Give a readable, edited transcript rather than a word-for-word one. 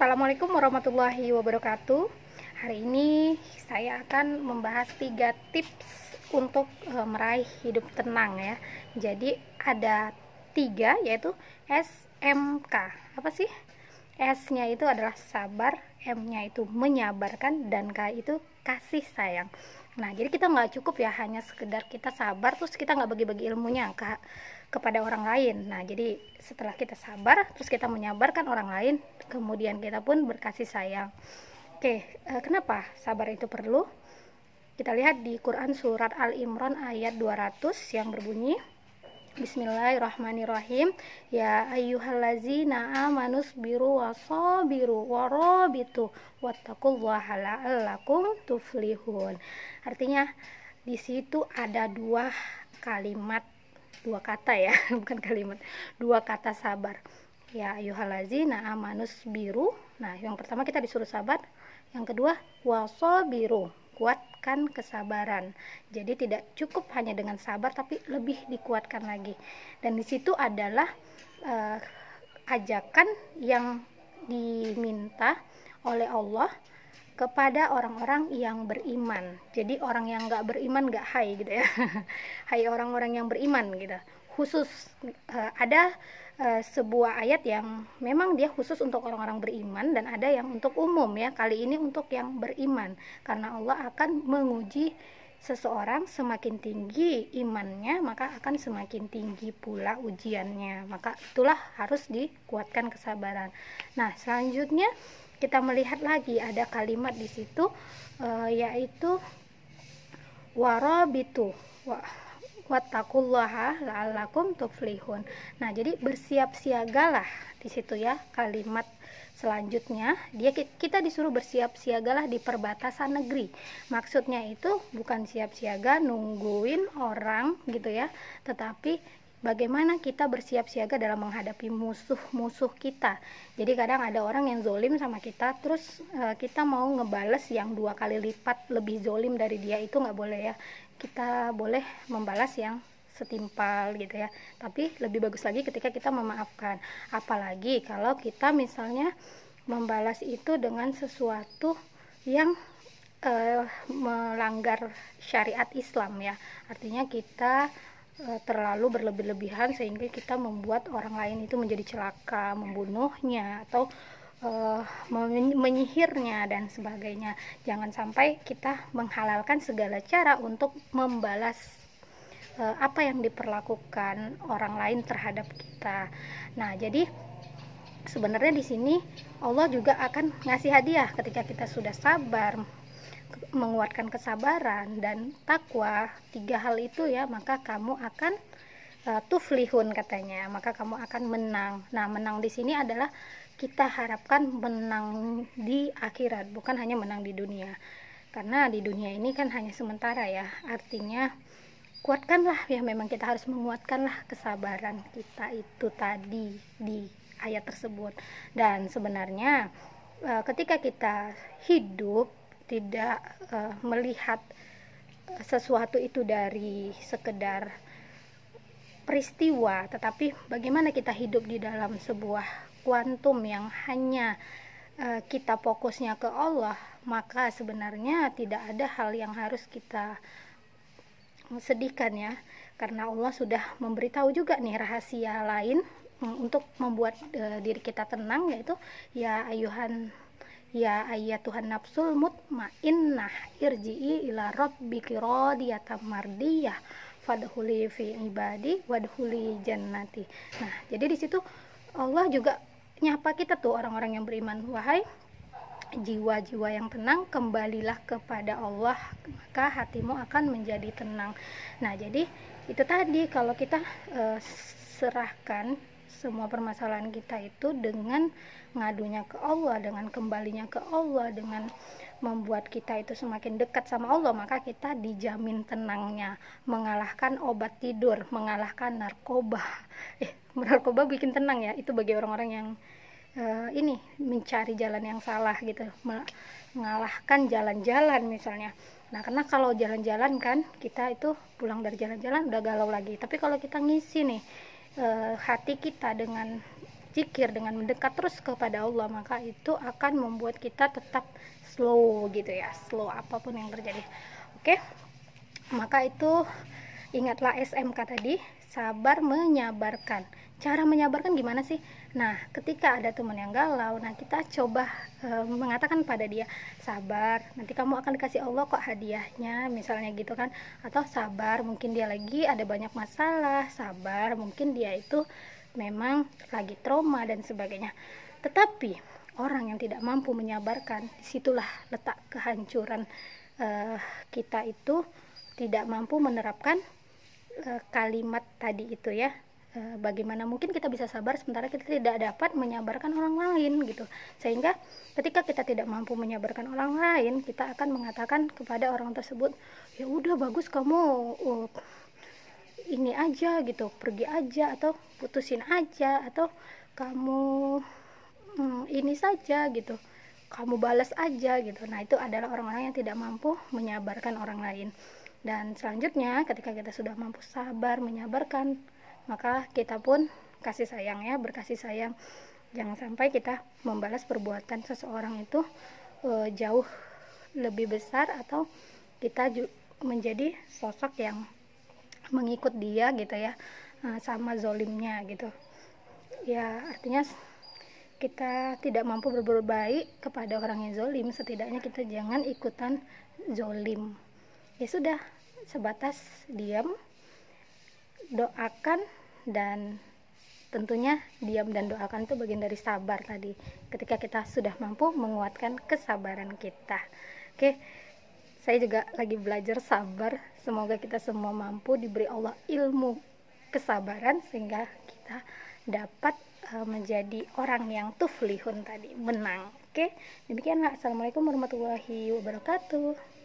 Assalamualaikum warahmatullahi wabarakatuh. Hari ini saya akan membahas 3 tips untuk meraih hidup tenang ya. Jadi ada 3, yaitu SMK. Apa sih? S-nya itu adalah sabar, M-nya itu menyabarkan, dan K itu kasih sayang. Nah, jadi kita nggak cukup ya hanya sekedar kita sabar terus kita nggak bagi-bagi ilmunya kepada orang lain. Nah, jadi setelah kita sabar terus kita menyabarkan orang lain, kemudian kita pun berkasih sayang. Oke, kenapa sabar itu perlu? Kita lihat di Quran surat Al-Imran ayat 200 yang berbunyi, Bismillahirrahmanirrahim. Ya ayyuhallazina amanus biru wasabiru warabitu wattaqullaha la'allakum tuflihun. Artinya di situ ada dua kata ya, bukan kalimat, 2 kata sabar. Ya ayyuhallazina amanus biru. Nah, yang pertama kita disuruh sabar, yang kedua wasabiru, kuatkan kesabaran. Jadi tidak cukup hanya dengan sabar, tapi lebih dikuatkan lagi. Dan di situ adalah ajakan yang diminta oleh Allah kepada orang-orang yang beriman. Jadi orang yang nggak beriman nggak hai gitu ya. Hai orang-orang yang beriman gitu. Khusus ada sebuah ayat yang memang dia khusus untuk orang-orang beriman, dan ada yang untuk umum ya. Kali ini untuk yang beriman, karena Allah akan menguji seseorang, semakin tinggi imannya maka akan semakin tinggi pula ujiannya. Maka itulah harus dikuatkan kesabaran. Nah, selanjutnya kita melihat lagi ada kalimat di situ yaitu warabitu wattaqullaha la'allakum tuflihun. Nah, jadi bersiap-siagalah di situ ya. Kalimat selanjutnya kita disuruh bersiap-siagalah di perbatasan negeri. Maksudnya itu bukan siap-siaga nungguin orang gitu ya, tetapi bagaimana kita bersiap siaga dalam menghadapi musuh-musuh kita. Jadi kadang ada orang yang zolim sama kita, terus kita mau ngebales yang 2 kali lipat lebih zolim dari dia, itu nggak boleh ya. Kita boleh membalas yang setimpal gitu ya, tapi lebih bagus lagi ketika kita memaafkan. Apalagi kalau kita misalnya membalas itu dengan sesuatu yang melanggar syariat Islam ya. Artinya kita terlalu berlebih-lebihan sehingga kita membuat orang lain itu menjadi celaka, membunuhnya atau menyihirnya dan sebagainya. Jangan sampai kita menghalalkan segala cara untuk membalas apa yang diperlakukan orang lain terhadap kita. Nah, jadi sebenarnya di sini Allah juga akan ngasih hadiah ketika kita sudah sabar, menguatkan kesabaran dan takwa. 3 hal itu ya, maka kamu akan tuflihun katanya, maka kamu akan menang. Nah, menang di sini adalah kita harapkan menang di akhirat, bukan hanya menang di dunia, karena di dunia ini kan hanya sementara ya. Artinya kuatkanlah ya, memang kita harus menguatkanlah kesabaran kita itu tadi di ayat tersebut. Dan sebenarnya ketika kita hidup tidak melihat sesuatu itu dari sekedar peristiwa, tetapi bagaimana kita hidup di dalam sebuah kuantum yang hanya kita fokusnya ke Allah, maka sebenarnya tidak ada hal yang harus kita sedihkan ya, karena Allah sudah memberitahu juga nih rahasia lain untuk membuat diri kita tenang, yaitu ya ayyatuhan nafsul mutmainnah irji'i ila rabbiki radiyatan mardiyah fadkhuli fi ibadi wadkhuli jannati. Nah, jadi di situ Allah juga nyapa kita tuh orang-orang yang beriman, wahai jiwa-jiwa yang tenang, kembalilah kepada Allah, maka hatimu akan menjadi tenang. Nah, jadi itu tadi, kalau kita serahkan semua permasalahan kita itu dengan ngadunya ke Allah, dengan kembalinya ke Allah, dengan membuat kita itu semakin dekat sama Allah, maka kita dijamin tenangnya, mengalahkan obat tidur, mengalahkan narkoba. Narkoba bikin tenang ya, itu bagi orang-orang yang ini mencari jalan yang salah gitu, mengalahkan jalan-jalan misalnya. Nah, karena kalau jalan-jalan kan kita itu pulang dari jalan-jalan udah galau lagi, tapi kalau kita ngisi nih hati kita dengan berzikir, dengan mendekat terus kepada Allah, maka itu akan membuat kita tetap slow gitu ya, slow apapun yang terjadi. Oke, maka itu ingatlah SMK tadi, sabar menyabarkan. Cara menyabarkan gimana sih? Nah, ketika ada teman yang galau, nah kita coba mengatakan pada dia, sabar, nanti kamu akan dikasih Allah kok hadiahnya, misalnya gitu kan. Atau sabar, mungkin dia lagi ada banyak masalah, sabar, mungkin dia itu memang lagi trauma dan sebagainya. Tetapi orang yang tidak mampu menyabarkan, disitulah letak kehancuran kita itu tidak mampu menerapkan kalimat tadi itu ya. Bagaimana mungkin kita bisa sabar sementara kita tidak dapat menyabarkan orang lain gitu. Sehingga ketika kita tidak mampu menyabarkan orang lain, kita akan mengatakan kepada orang tersebut, ya udah bagus kamu ini aja gitu, pergi aja, atau putusin aja, atau kamu ini saja gitu, kamu balas aja gitu. Nah, itu adalah orang-orang yang tidak mampu menyabarkan orang lain. Dan selanjutnya ketika kita sudah mampu sabar menyabarkan, maka kita pun kasih sayang ya, berkasih sayang. Jangan sampai kita membalas perbuatan seseorang itu jauh lebih besar, atau kita menjadi sosok yang mengikut dia gitu ya, sama zolimnya gitu ya. Artinya kita tidak mampu berbuat baik kepada orang yang zolim, setidaknya kita jangan ikutan zolim. Ya sudah, sebatas diam, doakan, dan tentunya diam dan doakan itu bagian dari sabar tadi, ketika kita sudah mampu menguatkan kesabaran kita. Oke, saya juga lagi belajar sabar. Semoga kita semua mampu diberi Allah ilmu kesabaran sehingga kita dapat menjadi orang yang tuflihun tadi, menang. Oke, demikianlah. Assalamualaikum warahmatullahi wabarakatuh.